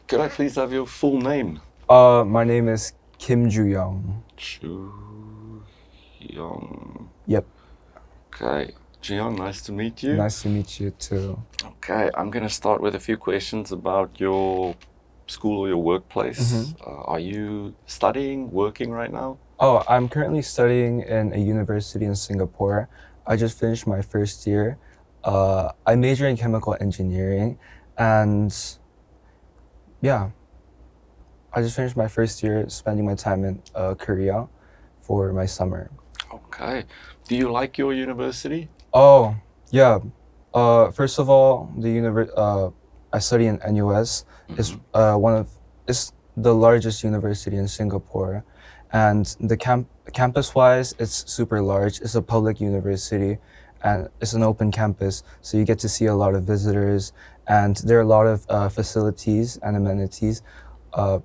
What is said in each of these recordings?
Could I please have your full name? My name is Kim Ju-young. Ju-young. Yep. Okay. Ju-young, nice to meet you. Nice to meet you too. Okay, I'm going to start with a few questions about your school or your workplace. Are you studying, working right now? Oh, I'm currently studying in a university in Singapore. I just finished my first year. I major in chemical engineering, and yeah, I just finished my first year spending my time in Korea for my summer. Okay. Do you like your university? Oh, yeah. First of all, I study in NUS. It's it's the largest university in Singapore, and the campus-wise, it's super large. It's a public university, and it's an open campus, so you get to see a lot of visitors, and there are a lot of facilities and amenities, a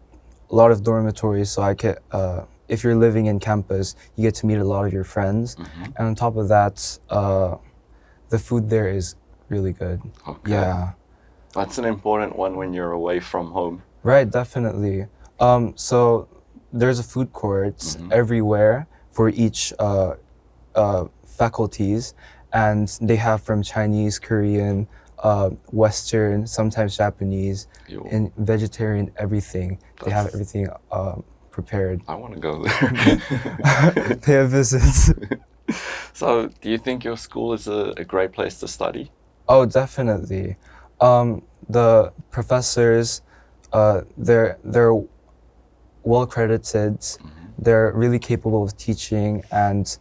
lot of dormitories. So if you're living in campus, you get to meet a lot of your friends, and on top of that, the food there is really good. Okay. Yeah. That's an important one when you're away from home. Right, definitely. So there's a food court everywhere for each faculties, and they have from Chinese, Korean, Western, sometimes Japanese, and vegetarian, everything. They have everything prepared. I want to go there. Pay a visit. So, do you think your school is a great place to study? Oh, definitely. The professors, they're well credited. They're really capable of teaching, and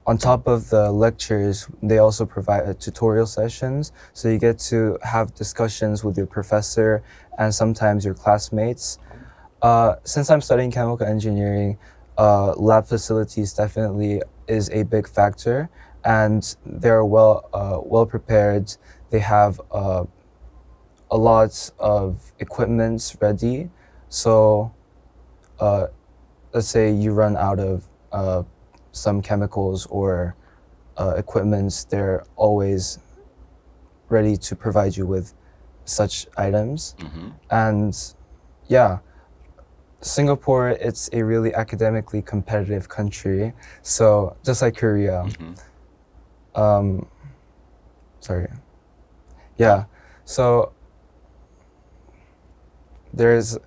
on top of the lectures, they also provide tutorial sessions. So you get to have discussions with your professor and sometimes your classmates. Since I'm studying chemical engineering, lab facilities definitely is a big factor, and they're well prepared. They have a lot of equipments ready. So let's say you run out of some chemicals or equipments, they're always ready to provide you with such items. And yeah, Singapore, it's a really academically competitive country. So just like Korea. Sorry. Yeah. So the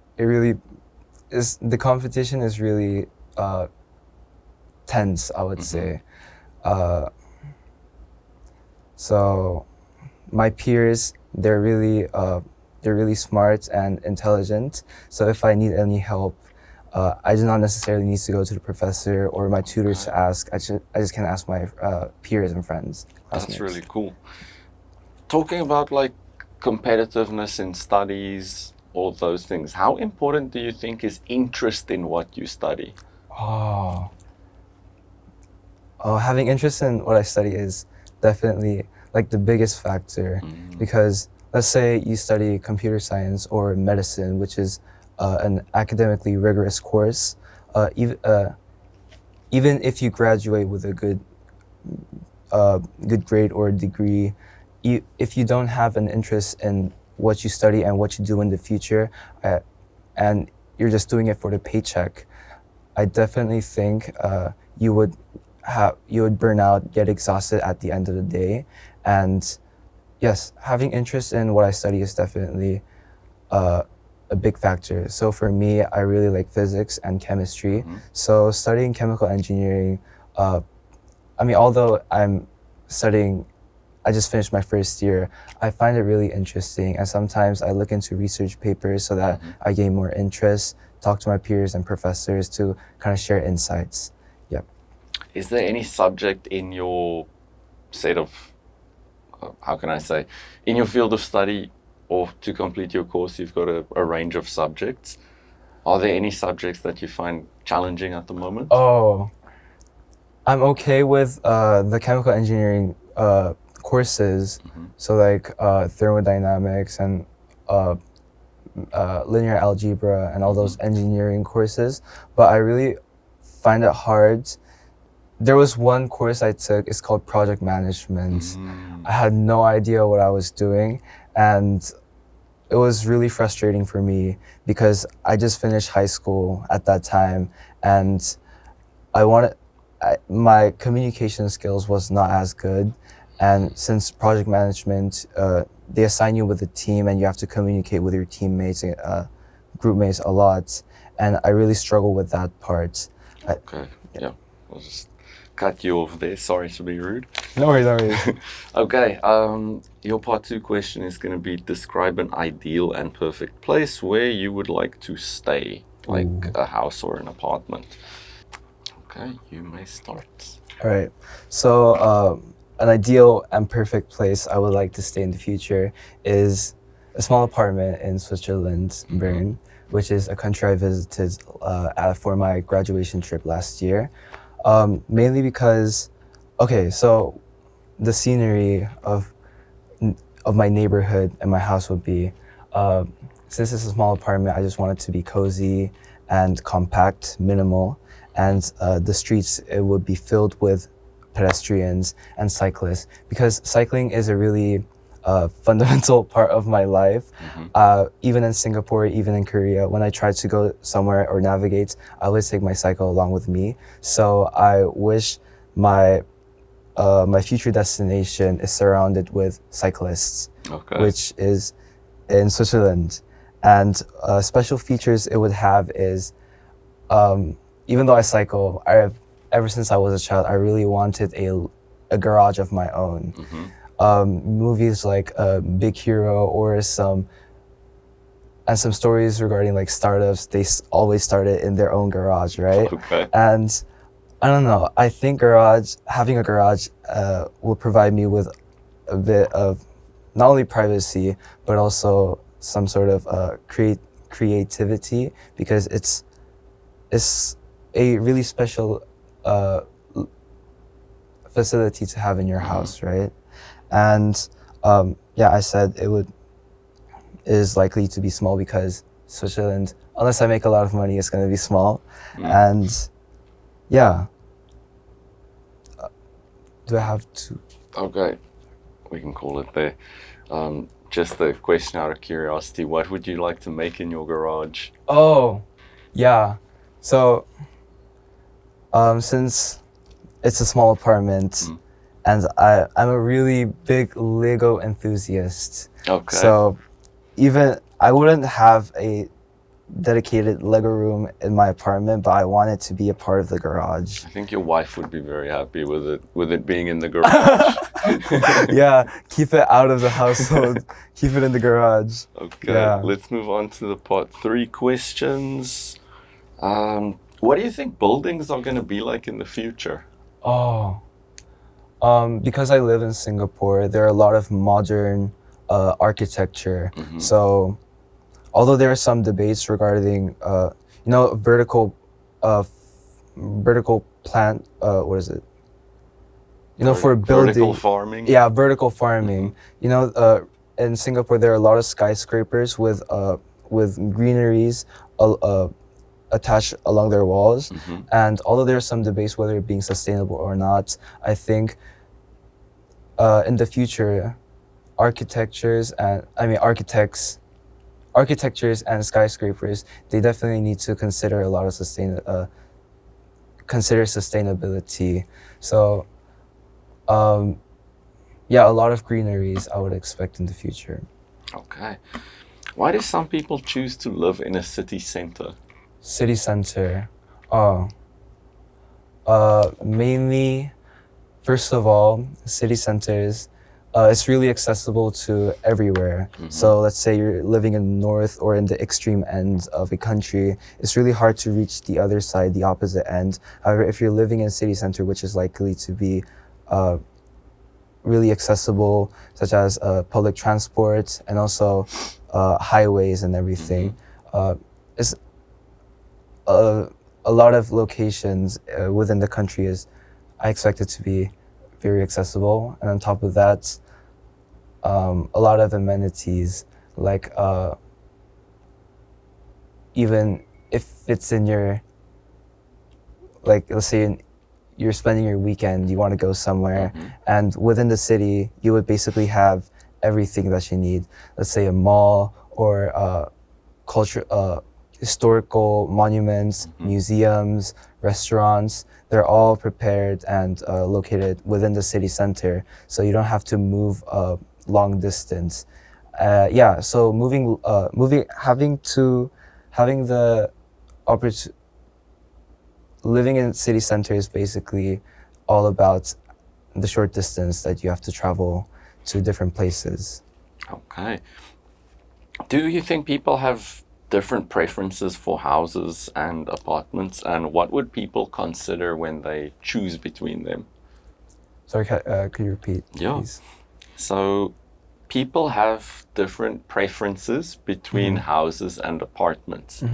competition is really tense, I would say. So my peers, they're really smart and intelligent. So if I need any help, I do not necessarily need to go to the professor or my tutors to ask. I just can ask my peers and friends. That's really cool. Talking about like competitiveness in studies, all those things, how important do you think is interest in what you study? Having interest in what I study is definitely like the biggest factor, because let's say you study computer science or medicine, which is an academically rigorous course. Even if you graduate with a good grade or degree, if you don't have an interest in what you study and what you do in the future, and you're just doing it for the paycheck, I definitely think you would burn out, get exhausted at the end of the day. And yes, having interest in what I study is definitely a big factor. So for me, I really like physics and chemistry. So studying chemical engineering, although I just finished my first year, I find it really interesting. And sometimes I look into research papers so that I gain more interest, talk to my peers and professors to kind of share insights. Yep. Is there any subject in your set of, in your field of study, or to complete your course, you've got a range of subjects. Are there any subjects that you find challenging at the moment? Oh, I'm okay with the chemical engineering courses, so like thermodynamics and linear algebra and all those engineering courses, but I really find it hard. There was one course I took, it's called project management. I had no idea what I was doing, and it was really frustrating for me because I just finished high school at that time, and my communication skills was not as good. And since project management, they assign you with a team and you have to communicate with your teammates and group mates a lot. And I really struggle with that part. Okay, yeah. I'll just cut you off there. Sorry to be rude. No worries, no worries. Okay, your part 2 question is going to be describe an ideal and perfect place where you would like to stay, like a house or an apartment. Okay, you may start. All right. So an ideal and perfect place I would like to stay in the future is a small apartment in Switzerland, Bern, which is a country I visited for my graduation trip last year. Mainly because, okay, so the scenery of my neighborhood and my house would be, since it's a small apartment, I just want it to be cozy and compact, minimal, and the streets, it would be filled with pedestrians and cyclists, because cycling is a really fundamental part of my life. Even in Singapore, even in Korea, when I try to go somewhere or navigate, I always take my cycle along with me. So I wish my future destination is surrounded with cyclists, which is in Switzerland. And special features it would have is, even though I cycle, ever since I was a child, I really wanted a garage of my own. Movies like Big Hero or some stories regarding like startups, they always started in their own garage, right? And I don't know, I think having a garage will provide me with a bit of not only privacy, but also some sort of creativity, because it's a really special facility to have in your house, right? And yeah, I said is likely to be small because Switzerland, unless I make a lot of money, it's going to be small. And yeah, do I have to? Okay, we can call it there. Just a question out of curiosity, what would you like to make in your garage? Oh, yeah. So since it's a small apartment, and I'm a really big Lego enthusiast. Okay. So even I wouldn't have a dedicated Lego room in my apartment, but I want it to be a part of the garage. I think your wife would be very happy with it being in the garage. Yeah, keep it out of the household. Keep it in the garage. Okay, yeah. Let's move on to the part 3 questions. What do you think buildings are going to be like in the future? Because I live in Singapore, there are a lot of modern architecture. So although there are some debates regarding, vertical plant, what is it? For building. Vertical farming? Yeah, vertical farming. In Singapore, there are a lot of skyscrapers with greeneries attached along their walls. And although there are some debates whether it being sustainable or not, I think in the future, architectures and skyscrapers, they definitely need to consider a lot of sustainability. So yeah, a lot of greeneries I would expect in the future. Okay. Why do some people choose to live in a city center? City center. Mainly, first of all, city centers, it's really accessible to everywhere. So let's say you're living in the north or in the extreme ends of a country, it's really hard to reach the other side, the opposite end. However, if you're living in city center, which is likely to be really accessible, such as public transport and also highways and everything, it's a lot of locations within the country I expect it to be very accessible. And on top of that, a lot of amenities, like even if it's in your, like let's say you're spending your weekend, you want to go somewhere, and within the city, you would basically have everything that you need. Let's say a mall or culture, historical monuments, museums, restaurants. They're all prepared and located within the city center, so you don't have to move a long distance. So having the opportunity, living in city center is basically all about the short distance that you have to travel to different places. Okay. Do you think people have different preferences for houses and apartments, and what would people consider when they choose between them? Sorry, could you repeat, please? So people have different preferences between houses and apartments.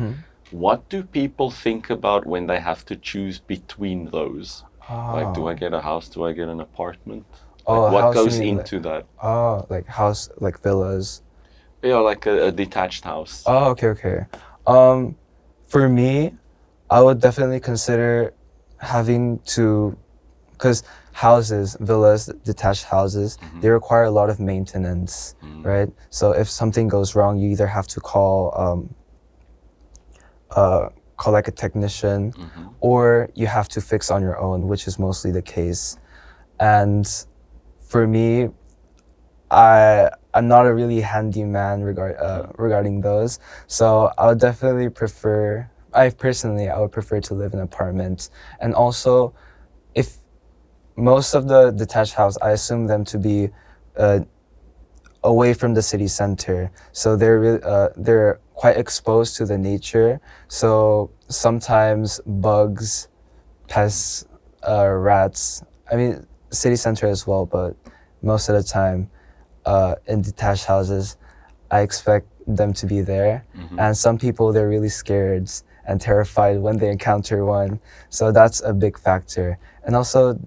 What do people think about when they have to choose between those? Like, do I get a house? Do I get an apartment? Like, what goes into that? Like house, like villas. Yeah, like a detached house. Oh, okay. For me, I would definitely consider having to, because houses, villas, detached houses, they require a lot of maintenance, right? So if something goes wrong, you either have to call like a technician, or you have to fix on your own, which is mostly the case. And for me, I'm not a really handy man regarding those, so I would definitely prefer. I would prefer to live in an apartment. And also, if most of the detached house, I assume them to be away from the city center, so they're quite exposed to the nature. So sometimes bugs, pests, rats. I mean, city center as well, but most of the time, in detached houses, I expect them to be there. And some people, they're really scared and terrified when they encounter one. So that's a big factor. And also,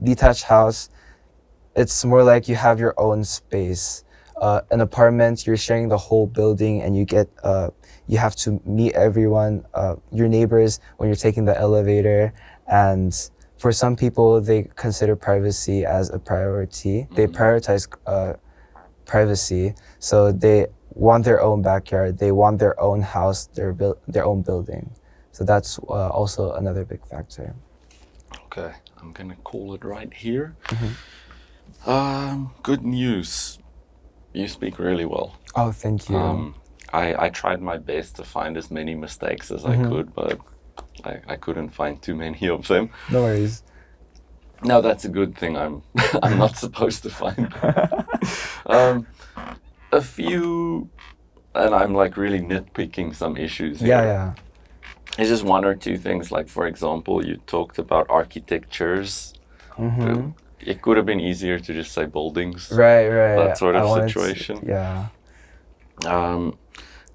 detached house, it's more like you have your own space. An apartment, you're sharing the whole building, and you have to meet everyone, your neighbors, when you're taking the elevator. And for some people, they consider privacy as a priority. They prioritize privacy, so they want their own backyard. They want their own house, their own building. So that's also another big factor. Okay, I'm gonna call it right here. Good news. You speak really well. Oh, thank you. I tried my best to find as many mistakes as I could, but I couldn't find too many of them. No worries. No, that's a good thing. I'm not supposed to find them. A few, and I'm like really nitpicking some issues here. Yeah. It's just one or two things. Like, for example, you talked about architectures. It could have been easier to just say buildings. Right. That sort of situation.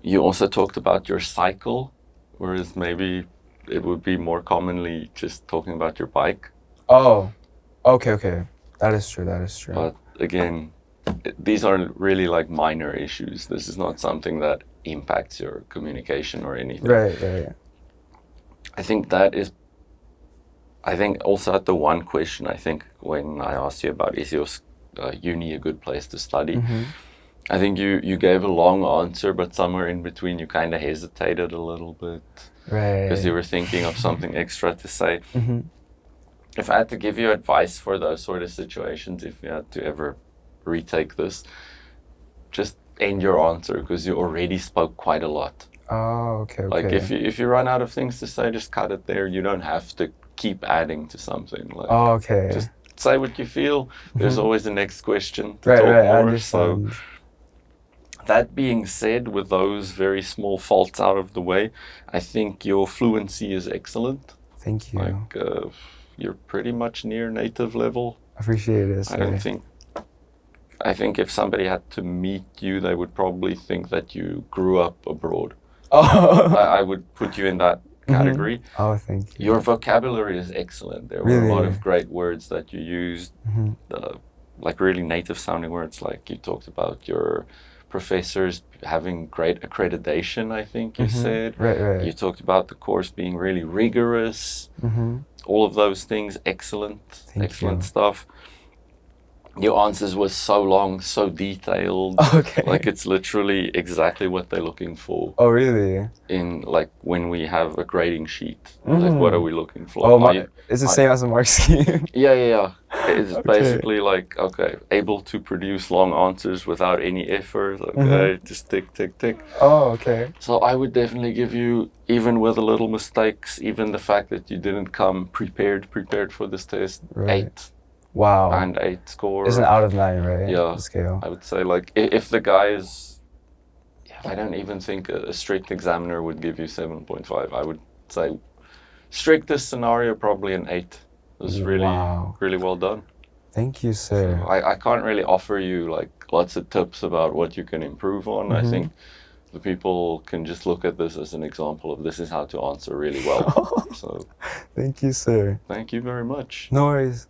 You also talked about your cycle, whereas maybe it would be more commonly just talking about your bike. Oh, okay. That is true. But again, these are really like minor issues. This is not something that impacts your communication or anything. Right. I think also at the one question, I think when I asked you about is your uni a good place to study, I think you gave a long answer, but somewhere in between you kind of hesitated a little bit. Right. Because you were thinking of something extra to say. If I had to give you advice for those sort of situations, if you had to ever retake this, just end your answer, because you already spoke quite a lot. Oh, okay. Like if you run out of things to say, just cut it there. You don't have to keep adding to something. Like, okay. Just say what you feel. There's always the next question to right, talk I more. understand. So that being said, with those very small faults out of the way, I think your fluency is excellent. Thank you. Like you're pretty much near native level. Appreciate it. I think if somebody had to meet you, they would probably think that you grew up abroad. Oh. I would put you in that category. Oh, thank you. Your vocabulary is excellent. There were a lot of great words that you used, like really native sounding words. Like you talked about your professors having great accreditation, I think you said. Right. You talked about the course being really rigorous. All of those things, excellent Thank you. stuff. your answers were so long, so detailed. Okay. Like it's literally exactly what they're looking for Oh, really? in like when we have a grading sheet. Like what are we looking for? Oh, Are you- it's the same as a mark scheme. yeah. It's Okay. basically like, okay, able to produce long answers without any effort. Okay, just tick, tick, tick. Oh, okay. So I would definitely give you, even with the little mistakes, even the fact that you didn't come prepared for this test, Right. 8 Wow. and 8 score. It's an out of 9, right? Yeah. The scale. I would say like if the guy is, I don't even think a strict examiner would give you 7.5. I would say strictest scenario probably an 8. It was really Wow. really well done. Thank you, sir. I can't really offer you like lots of tips about what you can improve on. I think the people can just look at this as an example of this is how to answer really well. So Thank you, sir. thank you very much. No worries.